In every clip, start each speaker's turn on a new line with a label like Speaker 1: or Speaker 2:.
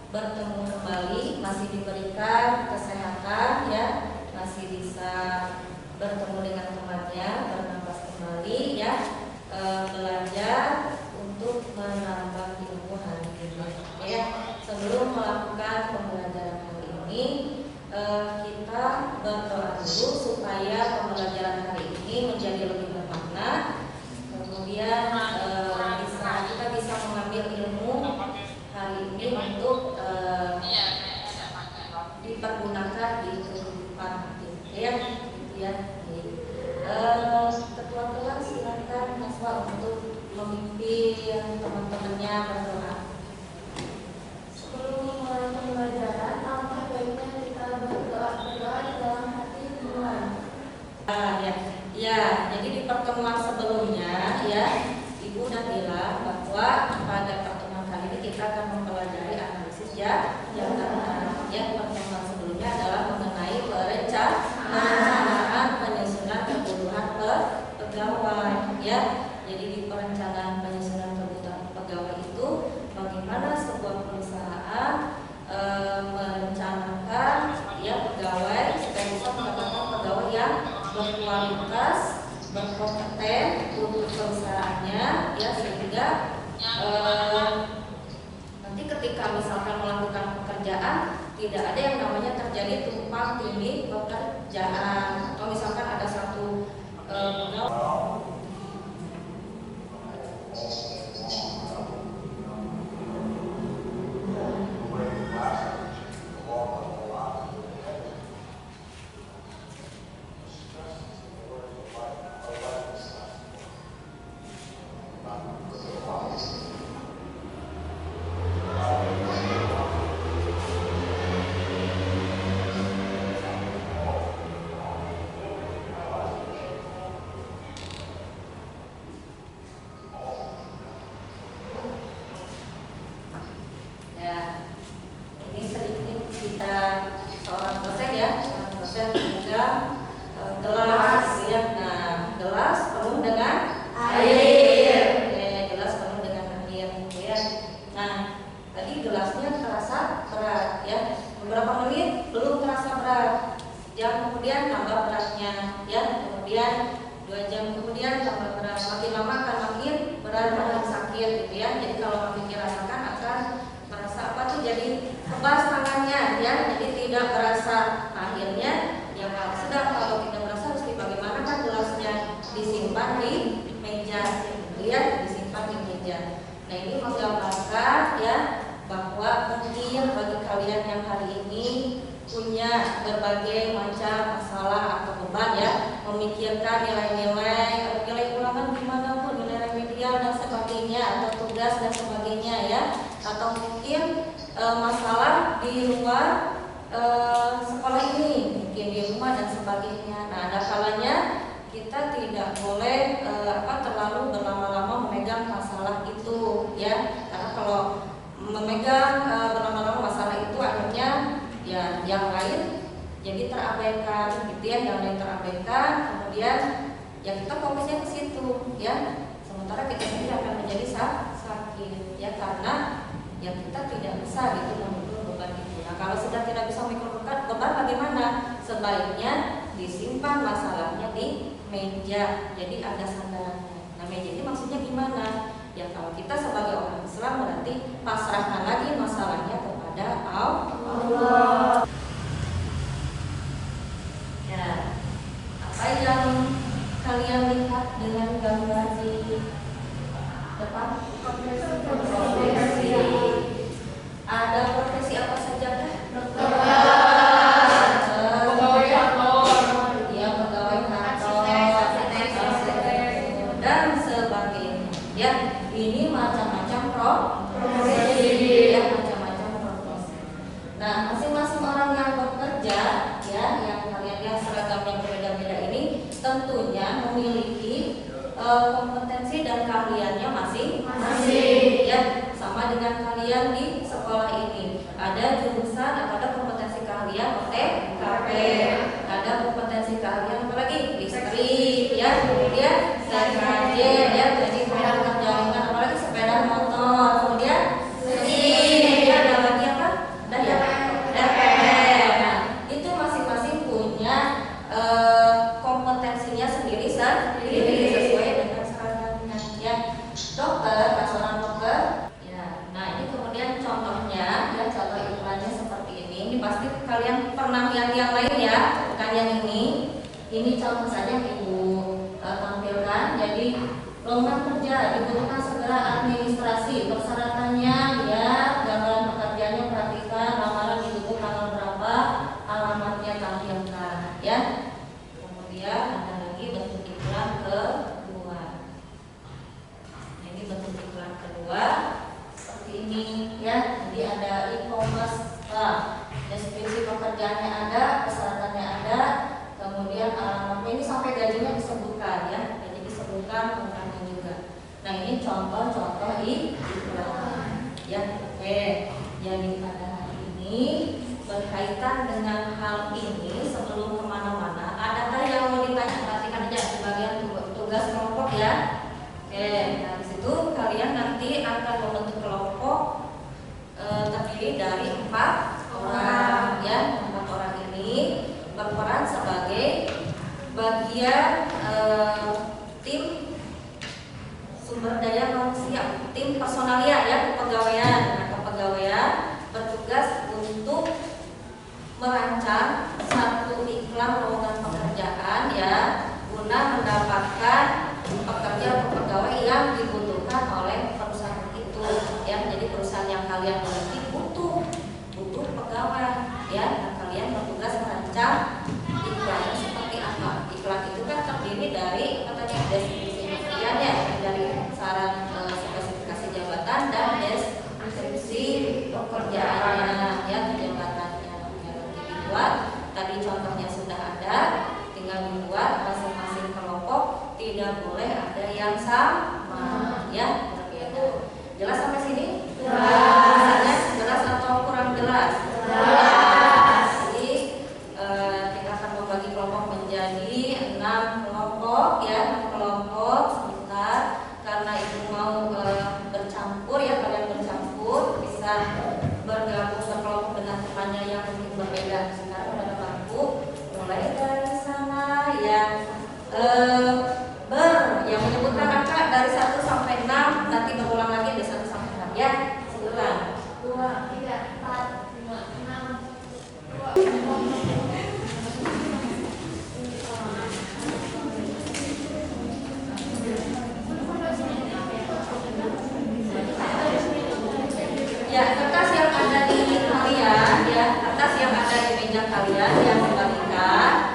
Speaker 1: bertemu kembali, masih diberikan kesehatan ya, masih bisa bertemu dengan temannya, bernapas kembali ya, belajar untuk menambah ilmu hari ini ya. Sebelum melakukan pembelajaran hari ini, kita berdoa dulu supaya pembelajaran hari ini menjadi lebih bermakna. Kemudian kita bisa mengambil ilmu hari ini untuk dipergunakan di kehidupan kita ya, gitu ya. Ketua kelas silakan Naswa untuk memimpin teman-temannya berdoa.
Speaker 2: Sebelum memulai pembelajaran, alangkah baiknya kita berdoa dalam hati duluan.
Speaker 1: Ya, jadi di pertemuan sebelumnya ya, Ibu udah bilang bahwa pada pertemuan kali ini kita akan mempelajari analisis jabatan. Yang pertemuan sebelumnya adalah mengenai perencanaan penyusunan kebutuhan pegawai ya. Jadi di perencanaan penyusunan kebutuhan pegawai itu bagaimana sebuah perusahaan merencanakan ya pegawai supaya bisa mendapatkan pegawai yang berkualitas, berkompeten untuk perusahaannya ya, sehingga nanti ketika misalkan melakukan pekerjaan tidak ada yang namanya terjadi tumpang tindih pekerjaan, atau misalkan ada satu pegawai contohnya, ya contoh iklannya seperti ini. Ini pasti kalian pernah lihat yang lain ya, bukan yang ini. Ini contoh saja yang Ibu tampilkan. Jadi lowongan kerja dibutuhkan segera administrasi. Persyaratannya ya, gambaran pekerjaannya perhatikan, lamaran ditutup tanggal berapa, alamatnya tampilkan ya. Kemudian ada lagi bentuk iklan kedua. Ini bentuk iklan kedua seperti ini ya. Jadi ada e-commerce, deskripsi pekerjaannya ada, persyaratannya ada, kemudian alamatnya ini sampai gajinya disebutkan ya, gaji disebutkan, angkanya juga. Nah ini contoh-contoh iklan ya. Oke, jadi pada hari ini berkaitan dengan hal ini, sebelum kemana-mana, adakah yang mau ditanya? Perhatikan aja di bagian tugas kelompok ya. Oke, nah di situ kalian nanti akan membentuk kelompok terdiri dari 4 orang ya. 4 orang ini berperan sebagai bagian tim sumber daya manusia, tim personalia ya, kepegawaian. Nah, kepegawaian bertugas untuk merancang satu iklan lowongan pekerjaan ya, guna mendapatkan pekerja atau pegawai yang dibutuhkan oleh perusahaan itu ya. Jadi perusahaan yang kalian miliki butuh pegawai ya. Nah, kalian bertugas merancang iklannya seperti apa. Iklan itu kan terdiri dari deskripsi pekerjaan ya, dari saran spesifikasi jabatan dan deskripsi pekerjaannya ya, jabatannya. Dibuat, tadi contohnya sudah ada, tinggal dibuat masing-masing kelompok, tidak boleh ada yang sama ya, berbeda. Jelas sampai sini? Jelas. Jelas atau kurang jelas? Jelas. Jadi kita akan membagi kelompok menjadi 6 kelompok ya, 6 kelompok. Sebentar, karena Ibu mau bercampur ya, kalian bercampur bisa bergabung berkelompok dengan temannya yang mungkin berbeda. Sekarang ada bangku, mulai dari sana yang yang menyebutkan angka dari 1 sampai 6, nanti berulang lagi dari 1 sampai 6 ya. Silakan.
Speaker 2: 2, 3, 4, 5, 6, 2.
Speaker 1: Ya, kertas yang ada di kalian ya, kertas yang ada di meja kalian yang dibagikan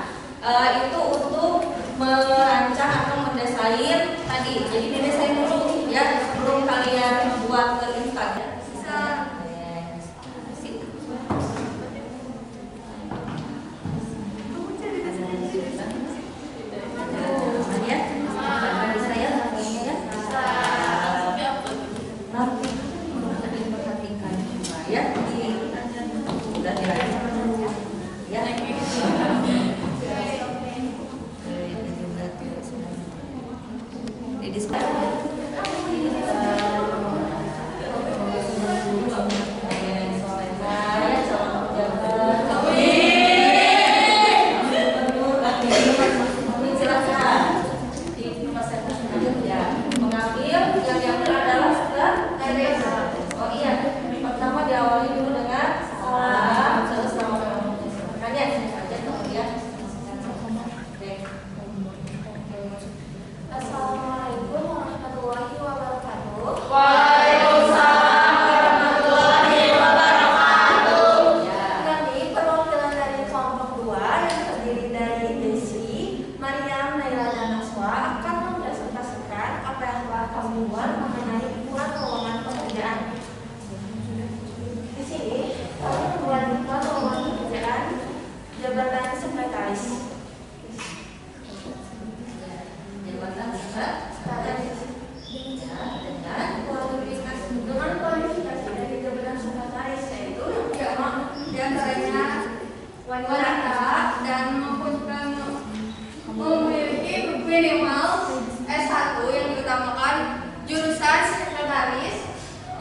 Speaker 1: itu untuk merancang atau mendesain tadi. Jadi didesain dulu ya sebelum kalian buat ke Instagram.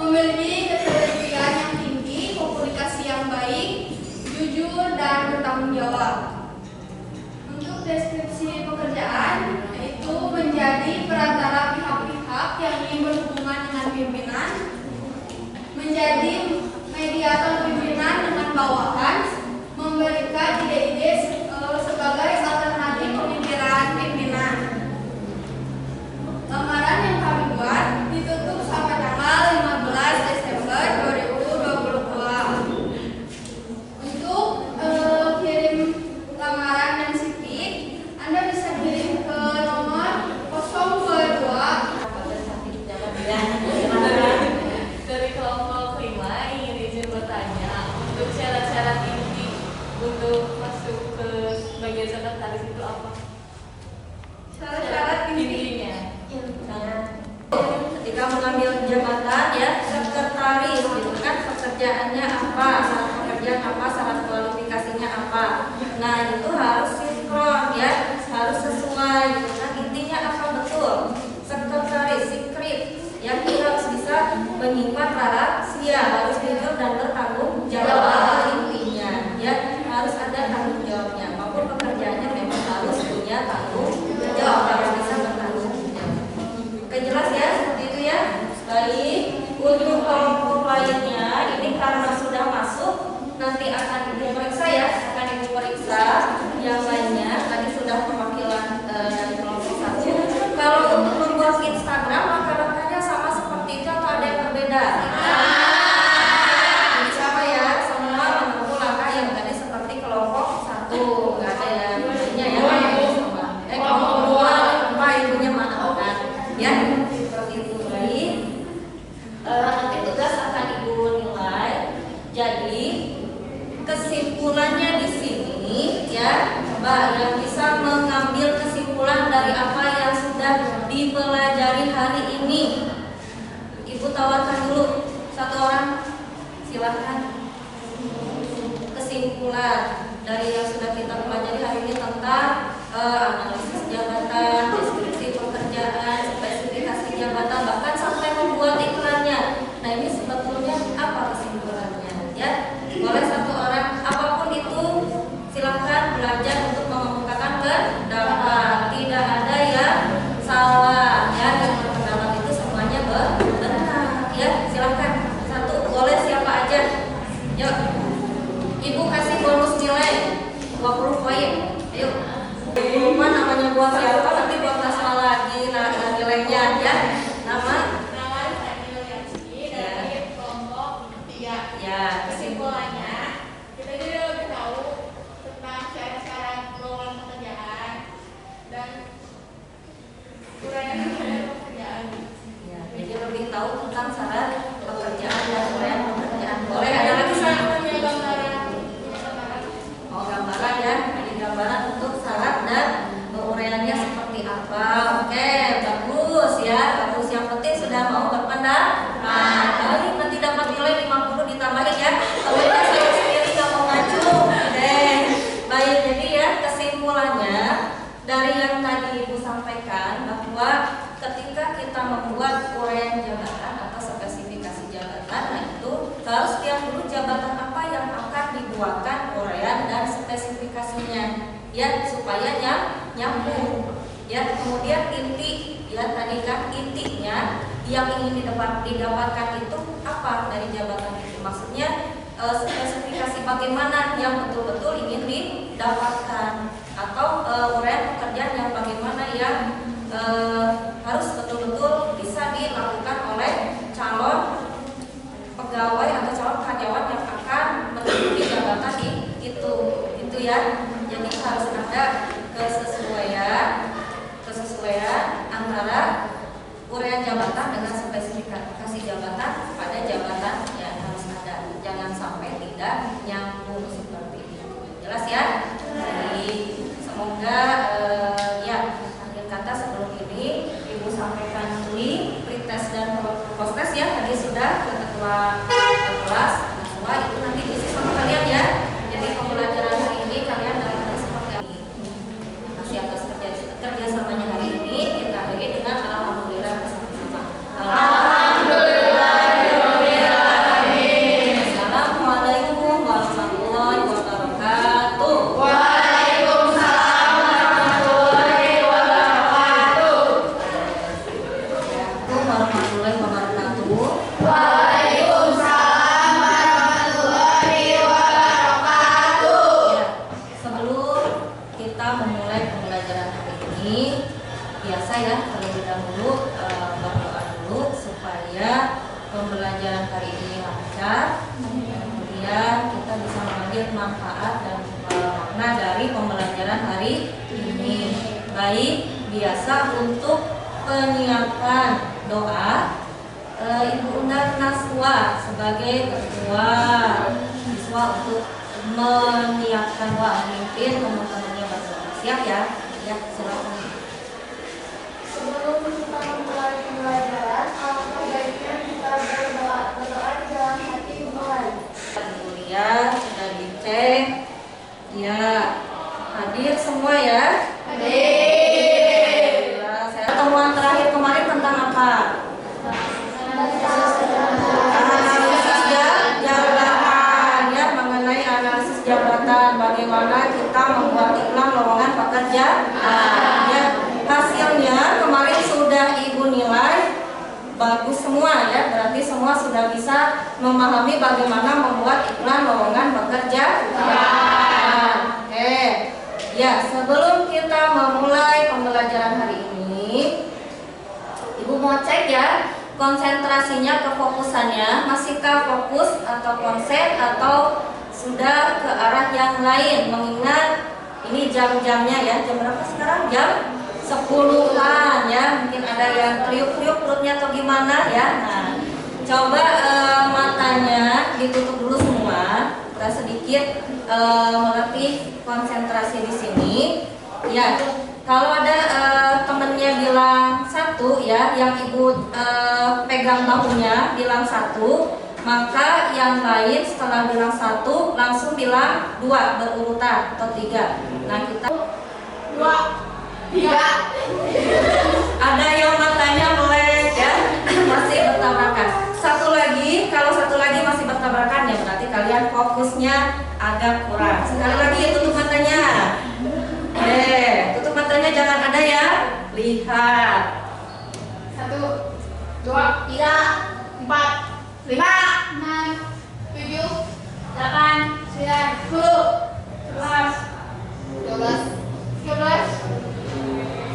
Speaker 2: Memiliki keterampilan yang tinggi, komunikasi yang baik, jujur dan bertanggung jawab. Untuk deskripsi pekerjaan, yaitu menjadi perantara pihak-pihak yang ingin berhubungan dengan pimpinan, menjadi
Speaker 3: sebagai sekretaris itu apa?
Speaker 1: Syarat-syarat
Speaker 3: Intinya.
Speaker 1: Ketika mengambil jabatan ya sekretaris gitu kan, pekerjaannya apa, syarat pekerjaan apa, syarat kualifikasinya apa. Nah itu harus sinkron ya, harus sesuai gitu kan. Intinya apa betul? Sekretaris secret yang dia harus bisa menyimpan rahasia, harus jujur dan bertanggung jawab. Intinya ya harus ada tanggung jawabnya. Apapun pekerjaannya memang harus punya tanggung jawab, harus bisa bertanggung jawab. Oke, jelas ya seperti itu ya. Baik, untuk kelompok lainnya ini karena sudah masuk nanti akan ibu periksa ya, akan ibu periksa yang lainnya. Tadi sudah perwakilan dari kelompok 1. Kalau untuk membuat Instagram langkah-langkahnya sama seperti itu atau ada yang berbeda? Sama ya, semua menempuh langkah yang tadi seperti kelompok 1. Nggak ada yang lainnya ya. Kelompok 2 lupa ibunya mana kan? Ya, seperti itu. Baik. Nanti tugas akan ibu nilai. Jadi kesimpulannya di sini ya, coba yang bisa mengambil kesimpulan dari apa yang sudah dipelajari hari ini. Ibu tawarkan dulu satu orang, silahkan. Kesimpulan dari yang sudah kita pelajari hari ini tentang analisis jabatan, deskripsi pekerjaan, spesifikasi jabatan, bahkan sampai membuat iklannya. Nah ini sebetulnya apa kesimpulannya? Ya, boleh satu orang, apapun itu, silahkan belajar untuk mengemukakan pendapat. Tidak ada yang salah. Ya, yang berpendapat itu semuanya benar. Ya, silahkan satu, boleh siapa aja. Yuk, ibu kasih bonus nilai 20 poin. Ayo. Lupa namanya buat siapa, nanti buat masalah lagi nilainya ya. Nama
Speaker 3: Dari kelompok 3.
Speaker 1: ya,
Speaker 3: Kesimpulannya, kita jadi lebih tahu tentang syarat-syarat lowongan pekerjaan dan uraian pekerjaan.
Speaker 1: ya, jadi lebih tahu tentang syarat pekerjaan dan uraian pekerjaan. Boleh ada lagi satu gambaran ya, ada gambaran untuk syarat dan uraiannya seperti apa. Oke, bagus ya, bagus. Yang penting sudah mau berpendapat. Baik, nanti dapat nilai 50 ditambahin ya. Soalnya saya sendiri nggak mau ngacu. Baik, jadi ya kesimpulannya dari yang tadi ibu sampaikan bahwa ketika kita membuat uraian jabatan atau spesifikasi jabatan, nah itu harus lihat dulu jabatan apa yang akan dibuatkan uraian dan spesifikasinya ya, supaya nyambung ya. Kemudian inti ya, tadi kan intinya yang ingin didapatkan itu apa dari jabatan itu, maksudnya spesifikasi bagaimana yang betul-betul ingin didapatkan, atau uraian pekerjaan yang bagaimana yang harus betul-betul bisa dilakukan oleh calon pegawai atau calon karyawan yang akan menduduki jabatan itu ya. Jadi harus ada kesesuaian antara uraian jabatan dengan spesifikasi jabatan pada jabatan yang harus ada. Jangan sampai tidak nyambung seperti itu. Jelas ya? Jadi semoga ya, akhir kata sebelum ini ibu sampaikan dulu pretest dan post-test ya. Tadi sudah ke ketua kelas, semua itu nanti diisi sama kalian ya. Jadi pembelajaran hari ini kalian dapat seperti ini. Masih atas kerjasamanya hari ini, kita bagi dengan alhamdulillah bersama-sama. Assalamualaikum warahmatullahi wabarakatuh.
Speaker 3: Waalaikumsalam warahmatullahi wabarakatuh.
Speaker 1: Assalamualaikum warahmatullahi wabarakatuh.
Speaker 3: Waalaikumsalam warahmatullahi wabarakatuh.
Speaker 1: Ya, sebelum kita memulai pembelajaran hari ini, biasa ya terlebih dahulu berdoa dulu supaya pembelajaran hari ini lancar, kemudian kita bisa mengambil manfaat dan makna dari pembelajaran hari ini. Baik, biasa untuk penyiapan doa, Ibu undang Naswa sebagai ketua siswa untuk menyiapkan doa, memimpin teman-temannya berdoa. Siap ya? Ya, silakan.
Speaker 2: Sebelum kita memulai pembelajaran, alangkah baiknya kita berdoa di dalam hati mulai.
Speaker 1: Kemudian sudah dicek. Ya, hadir semua ya?
Speaker 3: Hadir.
Speaker 1: Pertemuan terakhir kemarin tentang apa? Analisis jabatan ya, mengenai analisis jabatan, bagaimana kita membuat iklan lowongan pekerjaan. Ya, hasilnya kemarin sudah Ibu nilai bagus semua ya, berarti semua sudah bisa memahami bagaimana membuat iklan lowongan pekerjaan. Oke. Ya, sebelum kita memulai pembelajaran hari ini, Ibu mau cek ya, konsentrasinya, kefokusannya masihkah fokus atau konsen atau sudah ke arah yang lain, mengingat ini jam-jamnya ya, jam berapa sekarang? Jam 10-an ya, mungkin ada yang kriuk-kriuk perutnya atau gimana ya. Nah, coba matanya ditutup dulu semua, kita sedikit melatih konsentrasi di sini. Ya, kalau ada temennya bilang 1 ya, yang Ibu pegang bahunya bilang 1, maka yang lain setelah bilang 1 langsung bilang 2 berurutan atau 3. Nah, kita
Speaker 3: 2, 3.
Speaker 1: ada yang matanya melek ya, masih bertabrakan. Kalau satu lagi masih bertabrakan ya, berarti kalian fokusnya agak kurang. Sekali lagi tutup matanya. Tutup matanya, jangan ada ya. Lihat.
Speaker 3: 1, 2, 3, 4, 5, 6, 7, 8, 9, 10, 11, 12, 13,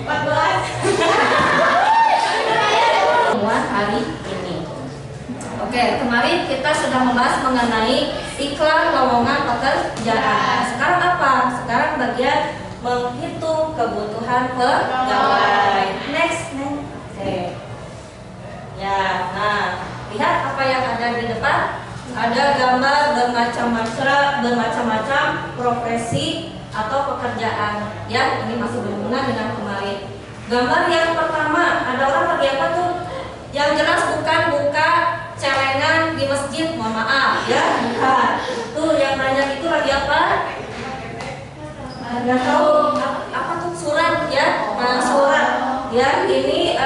Speaker 3: 14.
Speaker 1: Semua hari ini. Oke, kemarin kita sudah membahas mengenai iklan lowongan pekerjaan. Sekarang apa? Sekarang bagian menghitung kebutuhan pegawai. Next. Oke. Ya, nah, lihat apa yang ada di depan. Ada gambar bermacam-macam profesi atau pekerjaan. Ya, ini masih berhubungan dengan kemarin. Gambar yang pertama, ada orang lagi apa tuh? Yang jelas bukan buka celengan di masjid, mohon maaf ya, bukan. Tuh yang banyak itu lagi apa? Nggak tahu apa tuh, surat ya, surat ya. Ini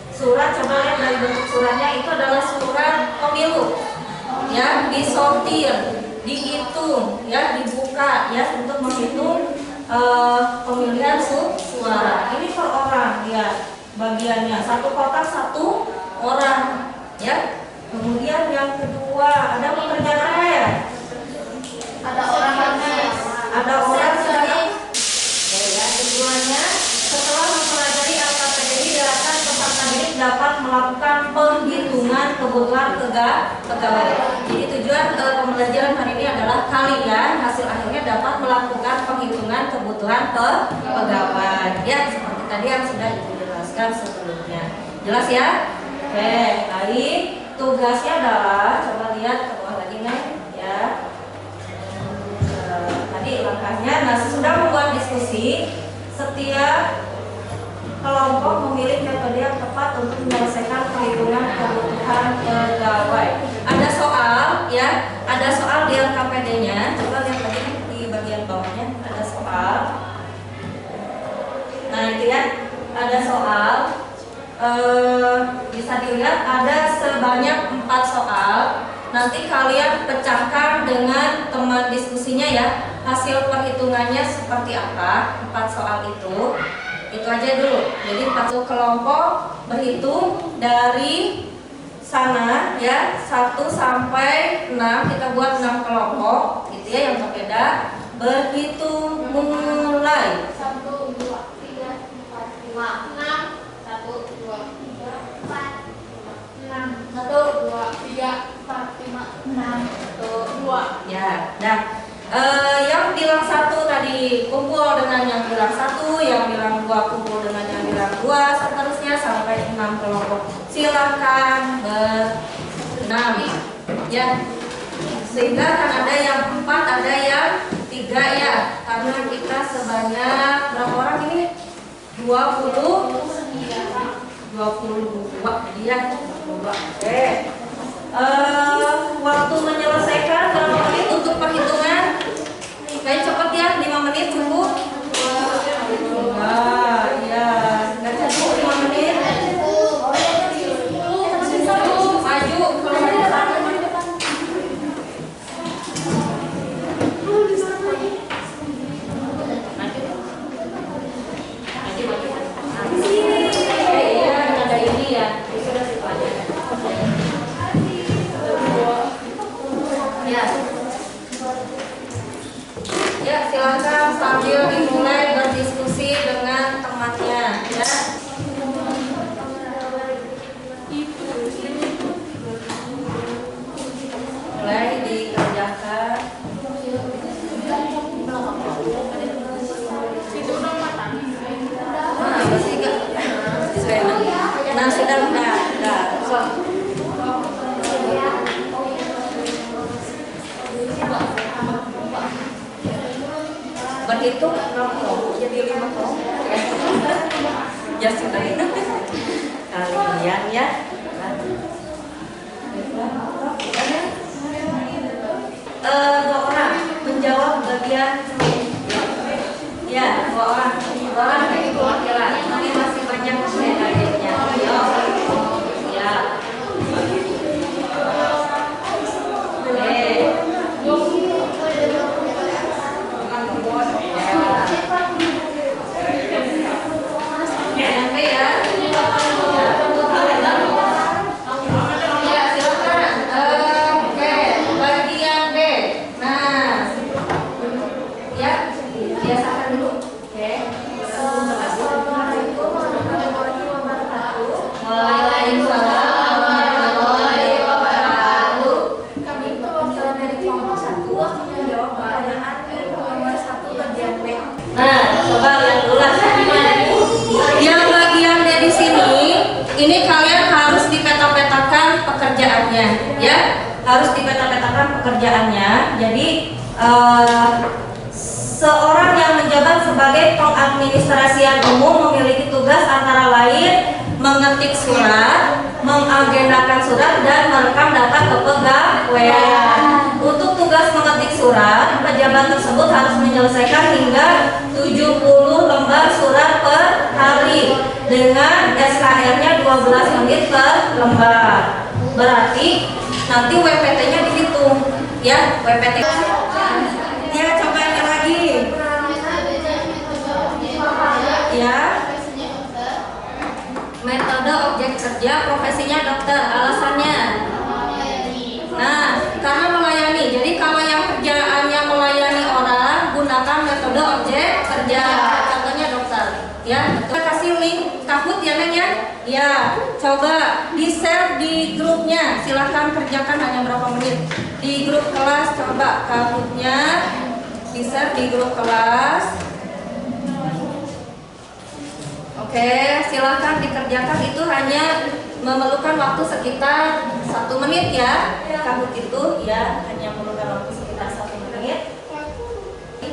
Speaker 1: surat, coba lihat dari bentuk suratnya, itu adalah surat pemilu ya, disortir, dihitung ya, dibuka ya untuk menghitung pemilihan suara. Ini per orang ya, bagiannya 1 kotak 1 orang ya. Kemudian yang kedua, ada pekerjaan apa ya?
Speaker 3: Ada orang panas.
Speaker 1: Ada orang sedang. Ya, keduanya, setelah mempelajari LKPD diharapkan peserta didik dapat melakukan penghitungan kebutuhan pegawai. Jadi tujuan pembelajaran hari ini adalah kalian hasil akhirnya dapat melakukan penghitungan kebutuhan pegawai. Ya, seperti tadi yang sudah dijelaskan sebelumnya. Jelas ya? Oke, baik. Tugasnya adalah, coba lihat ke bawah lagi nih ya. Tadi langkahnya, nah sudah membuat diskusi, setiap kelompok memilih metode yang tepat untuk menyelesaikan perhitungan kebutuhan pegawai. Ada soal ya, ada soal di LKPD-nya. Coba lihat lagi di bagian bawahnya ada soal. Nah itu ya, ada soal. Bisa dilihat ada sebanyak 4 soal. Nanti kalian pecahkan dengan teman diskusinya ya, hasil perhitungannya seperti apa 4 soal itu aja dulu. Jadi 1 kelompok berhitung dari sana ya, 1 sampai 6, kita buat 6 kelompok gitu ya, yang berbeda. Berhitung mulai.
Speaker 2: 1, 2, 3, 4, 5, 6, 1, 2, 3, 4, 5, 6, 1, 2, 3, 4, 5, 6, 1, 2, 2.
Speaker 1: Ya, nah yang bilang 1 tadi kumpul dengan yang bilang 1, yang bilang 2 kumpul dengan yang bilang 2, seterusnya sampai 6 kelompok. Silakan berenam ya, sehingga kan ada yang 4, ada yang 3 3 ya, karena kita sebanyak berapa orang ini? 22 dia 22. Oke. Waktu menyelesaikan berapa menit untuk perhitungan? Kayak cepet ya, 5 menit cukup? Wah, iya. Nggak cukup 5 menit? Maju, kalau maju. Ya, silakan sambil dimulai berdiskusi dengan temannya ya. Mulai dikerjakan. Masih enggak? Nah, sudah. Berhitung jadi 5 kok. Ya sudah. Kalian ya. Dua orang menjawab bagian ya, 2 orang itu wakilan. Nanti masih banyak lainnya. Ya. Harus dipeta-petakan pekerjaannya. Jadi seorang yang menjabat sebagai pengadministrasian umum memiliki tugas antara lain mengetik surat, mengagendakan surat, dan merekam data kepegawaian. Untuk tugas mengetik surat, pejabat tersebut harus menyelesaikan hingga 70 lembar surat per hari dengan SKR-nya 12 menit per lembar. Berarti nanti WPT-nya dihitung ya, WPT. Ya, coba yang lagi. Ya. Metode objek kerja, profesinya dokter, alasannya. Nah, karena melayani. Jadi kalau yang kerjaannya melayani orang, gunakan metode objek kerja. Contohnya dokter. Ya, kita kasih link Kahoot ya, Neng ya. Ya, coba di-share di grupnya. Silahkan kerjakan, hanya berapa menit. Di grup kelas coba Kahoot-nya di-share di grup kelas. Oke, silahkan dikerjakan. Itu hanya memerlukan waktu sekitar 1 menit ya. Kahoot itu ya hanya memerlukan waktu sekitar 1 menit.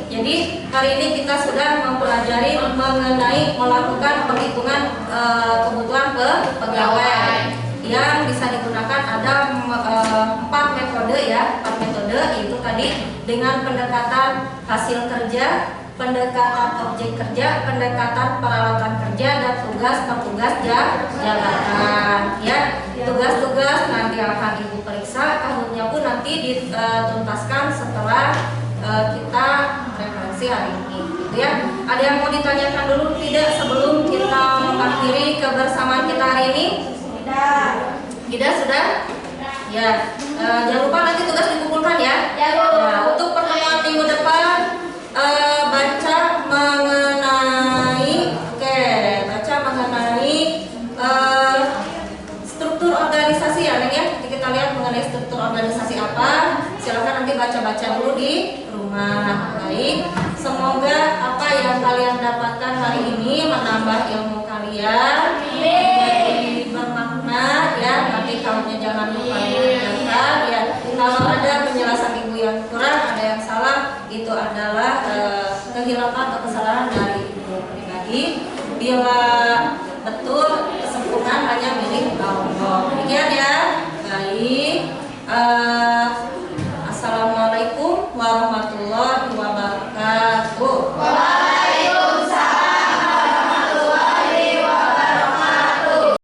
Speaker 1: Jadi hari ini kita sudah mempelajari mengenai melakukan perhitungan kebutuhan pegawai yang bisa digunakan. Ada 4 metode ya, 4 metode, yaitu tadi dengan pendekatan hasil kerja, pendekatan objek kerja, pendekatan peralatan kerja, dan tugas petugas jabatan ya. Tugas-tugas nanti akan Ibu periksa, Kahoot-nya pun nanti dituntaskan setelah kita referensi hari ini gitu ya. Ada yang mau ditanyakan dulu tidak sebelum kita mengakhiri kebersamaan kita hari ini? Tidak sudah? Ya, jangan lupa nanti tugas dikumpulkan ya. Untuk pertemuan minggu depan baca mengenai struktur organisasi ya, Neng ya. Nanti kita lihat mengenai struktur organisasi apa. Silakan nanti baca-baca dulu di rumah. Baik, semoga apa yang kalian dapatkan hari ini menambah ilmu kalian, menjadi bermakna ya. Nanti Kahoot-nya jangan lupa dikerjakan ya. Kalau ada penjelasan Ibu yang kurang, ada yang salah, itu adalah bila betul kesempurnaan hanya milik Allah. Demikian ya. Baik. Assalamualaikum warahmatullahi